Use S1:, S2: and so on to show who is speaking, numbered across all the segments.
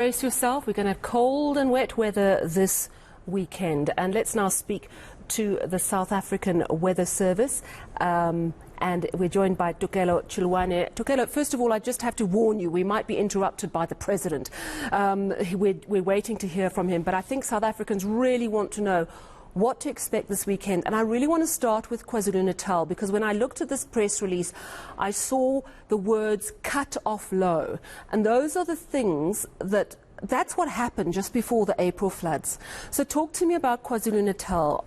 S1: Brace yourself. We're going to have cold and wet weather this weekend. And let's now speak to the South African Weather Service. And we're joined by Tokelo Chiloane. Tokelo, first of all, I just have to warn you, we might be interrupted by the President. We're waiting to hear from him. But I think South Africans really want to know what to expect this weekend. And I really want to start with KwaZulu-Natal, because when I looked at this press release, I saw the words cut off low. And those are the things that's what happened just before the April floods. So talk to me about KwaZulu-Natal.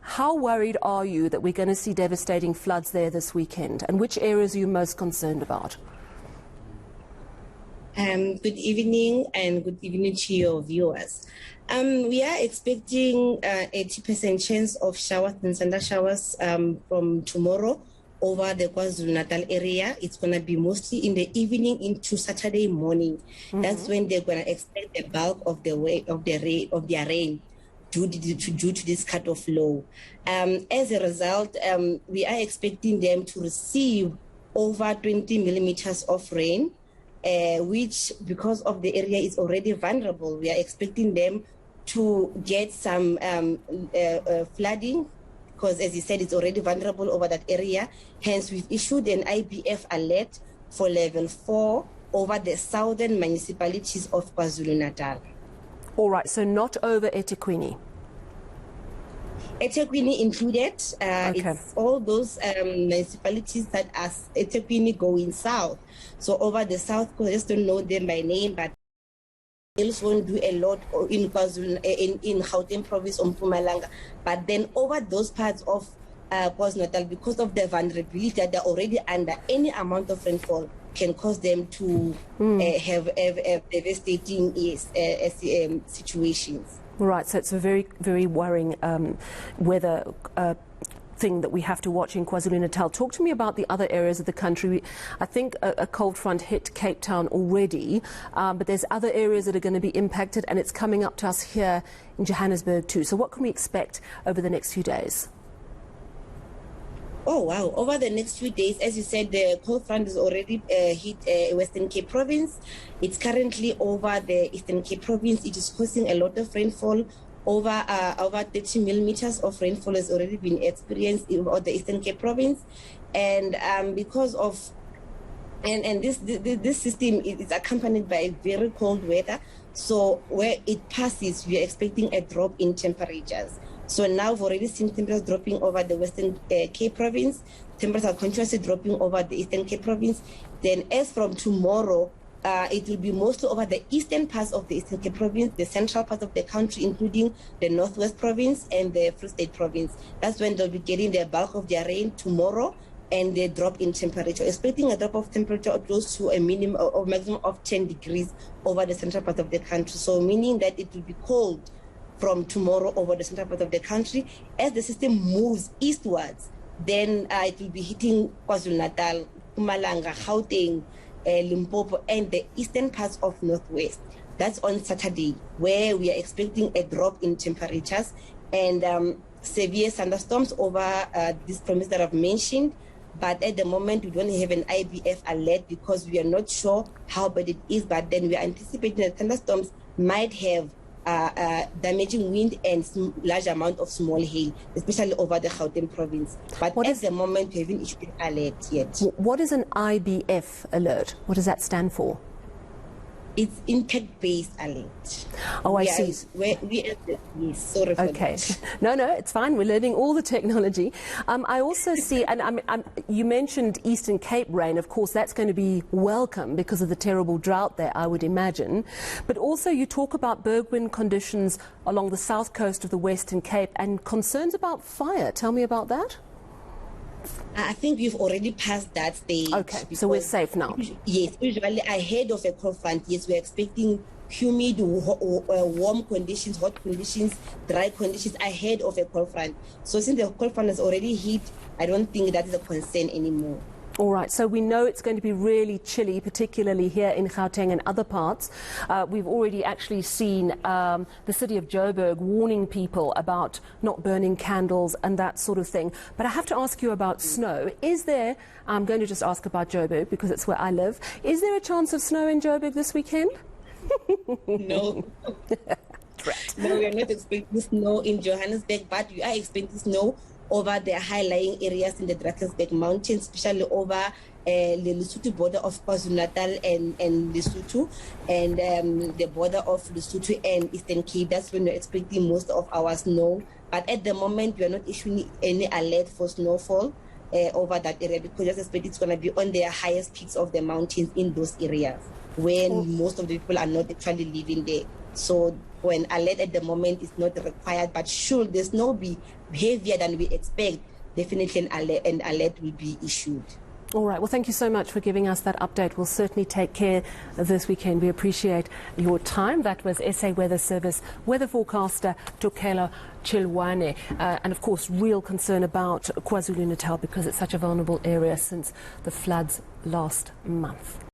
S1: How worried are you that we're going to see devastating floods there this weekend? And which areas are you most concerned about?
S2: Good evening and good evening to your viewers. We are expecting 80% chance of showers and thunder showers from tomorrow over the KwaZulu-Natal area. It's going to be mostly in the evening into Saturday morning. Mm-hmm. That's when they're going to expect the bulk of their rain due to this cut-off low. As a result, we are expecting them to receive over 20 millimeters of rain. Which, because of the area is already vulnerable, we are expecting them to get some flooding, because as you said, it's already vulnerable over that area. Hence, we've issued an IBF alert for level 4 over the southern municipalities of KwaZulu-Natal.
S1: All right, so not over eThekwini.
S2: eThekwini included.
S1: Okay.
S2: It's all those municipalities that are eThekwini going south. So over the south coast, I just don't know them by name, but else won't do a lot in Gauteng province or Mpumalanga. But then over those parts of KwaZulu-Natal, because of the vulnerability that they're already under, any amount of rainfall can cause them to have devastating situations.
S1: Right, so it's a very, very worrying weather thing that we have to watch in KwaZulu-Natal. Talk to me about the other areas of the country. I think a cold front hit Cape Town already, but there's other areas that are going to be impacted, and it's coming up to us here in Johannesburg too. So what can we expect over the next few days?
S2: Oh, wow. Over the next few days, as you said, the cold front has already hit Western Cape Province. It's currently over the Eastern Cape Province. It is causing a lot of rainfall. Over 30 millimeters of rainfall has already been experienced in the Eastern Cape Province. And because of, and this system is accompanied by very cold weather. So where it passes, we are expecting a drop in temperatures. So now we've already seen temperatures dropping over the Western Cape Province. Temperatures are continuously dropping over the Eastern Cape Province. Then as from tomorrow, it will be mostly over the eastern parts of the Eastern Cape Province, the central part of the country, including the Northwest Province and the Free State Province. That's when they'll be getting the bulk of their rain tomorrow, and the drop in temperature. Expecting a drop of temperature close to a minimum or maximum of 10 degrees over the central part of the country. So meaning that it will be cold from tomorrow over the central part of the country. As the system moves eastwards, then it will be hitting KwaZulu-Natal, Mpumalanga, Gauteng, Limpopo, and the eastern parts of Northwest. That's on Saturday, where we are expecting a drop in temperatures and severe thunderstorms over this province that I've mentioned. But at the moment, we don't have an IBF alert because we are not sure how bad it is. But then we are anticipating that thunderstorms might have damaging wind and large amount of small hail, especially over the Gauteng province. But at the moment, we haven't issued an alert yet.
S1: What is an IBF alert? What does that stand for?
S2: It's impact-based alert.
S1: Oh, I see.
S2: Yes, sorry for that.
S1: No, it's fine. We're learning all the technology. I also see, and you mentioned Eastern Cape rain. Of course, that's going to be welcome because of the terrible drought there, I would imagine. But also you talk about bergwind conditions along the south coast of the Western Cape and concerns about fire. Tell me about that.
S2: I think we've already passed that stage.
S1: Okay, so we're safe now.
S2: Yes, usually ahead of a cold front, yes, we're expecting humid, warm conditions, hot conditions, dry conditions ahead of a cold front. So since the cold front has already hit, I don't think that is a concern anymore.
S1: All right, so we know it's going to be really chilly, particularly here in Gauteng and other parts. We've already actually seen the city of Joburg warning people about not burning candles and that sort of thing. But I have to ask you about snow. Is there, I'm going to just ask about Joburg because it's where I live, is there a chance of snow in Joburg this weekend?
S2: No. No, we are not expecting snow in Johannesburg, but we are expecting snow over the high-lying areas in the Drakensberg Mountains, especially over the Lesotho border of KwaZulu-Natal and Lesotho, and the border of Lesotho and Eastern Cape. That's when we're expecting most of our snow. But at the moment, we are not issuing any alert for snowfall over that area, because I suspect it's going to be on the highest peaks of the mountains in those areas where most of the people are not actually living there. So when alert at the moment is not required, but should the snow be heavier than we expect, definitely an alert will be issued.
S1: All right. Well, thank you so much for giving us that update. We'll certainly take care this weekend. We appreciate your time. That was SA Weather Service weather forecaster Tokelo Chiloane. And, of course, real concern about KwaZulu-Natal because it's such a vulnerable area since the floods last month.